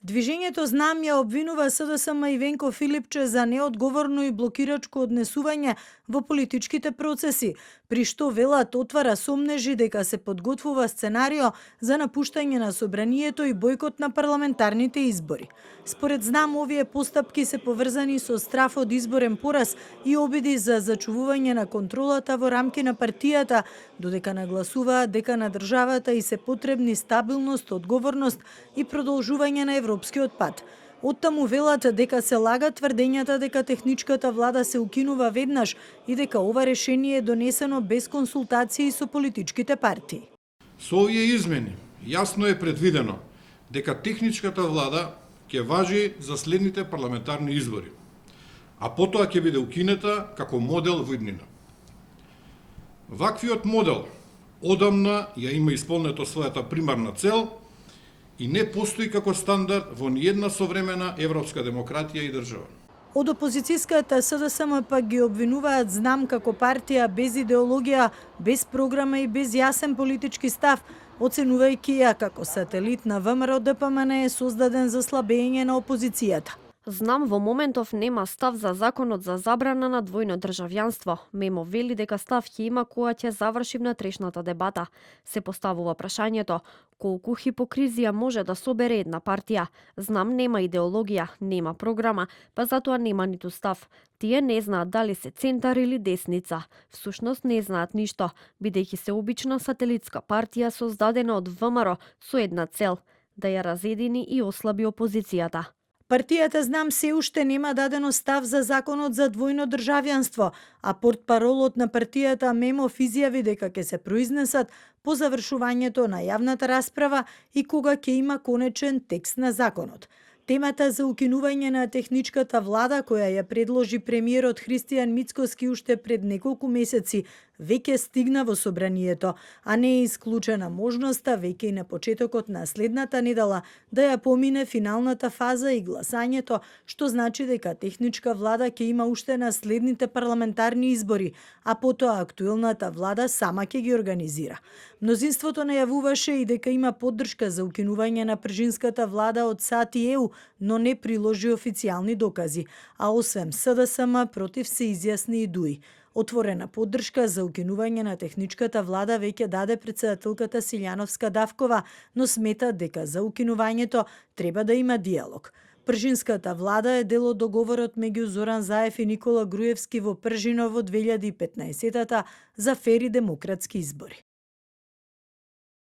Движењето Знам ја обвинува СДСМ и Венко Филипче за неодговорно и блокирачко однесување во политичките процеси, при што велат отвара сомнежи дека се подготвува сценарио за напуштање на собранието и бојкот на парламентарните избори. Според Знам, овие постапки се поврзани со страф од изборен пораз и обиди за зачувување на контролата во рамки на партијата, додека нагласуваат дека на државата и се потребни стабилност, одговорност и продолжување на европскиот пат. Оттаму велат дека се лагат тврдењата дека техничката влада се укинува веднаш и дека ова решение е донесено без консултации со политичките партии. Со овие измени јасно е предвидено дека техничката влада ќе важи за следните парламентарни избори, а потоа ќе биде укинета како модел во иднина. Ваквиот модел одамна ја има исполнето својата примарна цел и не постои како стандард во ниедна современа европска демократија и држава. Од опозицијската СДСМ пак ги обвинуваат Знам како партија без идеологија, без програма и без јасен политички став, оценувајќи ја како сателит на ВМРО ДПМН создаден за слабење на опозицијата. Знам во моментов нема став за законот за забрана на двојно државјанство. Мемо вели дека став ќе има кога ќе заврши внатрешната дебата. Се поставува прашањето колку хипокризија може да собере една партија. Знам нема идеологија, нема програма, па затоа нема ниту став. Тие не знаат дали се центар или десница. Всушност не знаат ништо, бидејќи се обична сателитска партија создадена од ВМРО со една цел – да ја разедини и ослаби опозицијата. Партијата Знам се уште нема дадено став за законот за двојно државјанство, а портпаролот на партијата Мемов изјави дека ќе се произнесат по завршувањето на јавната расправа и кога ќе има конечен текст на законот. Темата за укинување на техничката влада, која ја предложи премиерот Христијан Мицкоски уште пред неколку месеци, веќе стигна во собранието, а не е исклучена можноста веќе и на почетокот на следната недела да ја помине финалната фаза и гласањето, што значи дека техничка влада ќе има уште на следните парламентарни избори, а потоа актуелната влада сама ќе ги организира. Мнозинството најавуваше и дека има поддршка за укинување на пржинската влада од САД и ЕУ, но не приложи официјални докази, а освен СДСМ против се изјасни и ДУИ. Отворена поддршка за укинување на техничката влада веќе даде претседателката Силјановска Давкова, но смета дека за укинувањето треба да има диалог. Пржинската влада е дел од договорот меѓу Зоран Заев и Никола Груевски во Пржино во 2015-та за фер и демократски избори.